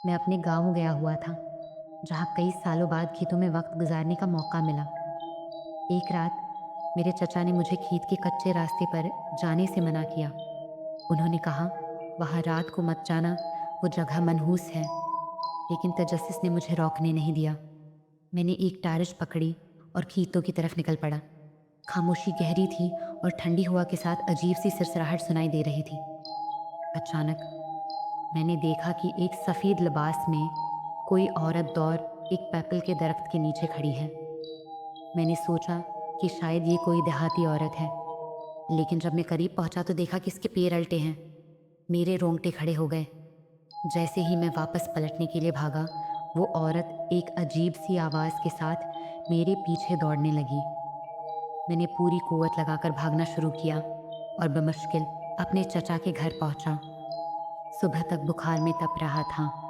मैं अपने गाँव गया हुआ था, जहाँ कई सालों बाद खेतों में वक्त गुजारने का मौका मिला। एक रात मेरे चचा ने मुझे खेत के कच्चे रास्ते पर जाने से मना किया। उन्होंने कहा, वहाँ रात को मत जाना, वो जगह मनहूस है। लेकिन तजस्सुस ने मुझे रोकने नहीं दिया। मैंने एक टारिश पकड़ी और खेतों की तरफ निकल पड़ा। खामोशी गहरी थी और ठंडी हवा के साथ अजीब सी सिरसराहट सुनाई दे रही थी। अचानक मैंने देखा कि एक सफ़ेद लिबास में कोई औरत दौड़ एक पीपल के दरख्त के नीचे खड़ी है। मैंने सोचा कि शायद ये कोई देहाती औरत है, लेकिन जब मैं करीब पहुंचा तो देखा कि इसके पैर उल्टे हैं। मेरे रोंगटे खड़े हो गए। जैसे ही मैं वापस पलटने के लिए भागा, वो औरत एक अजीब सी आवाज़ के साथ मेरे पीछे दौड़ने लगी। मैंने पूरी कुव्वत लगाकर भागना शुरू किया और बमुश्किल अपने चचा के घर पहुंचा। सुबह तक बुखार में तप रहा था,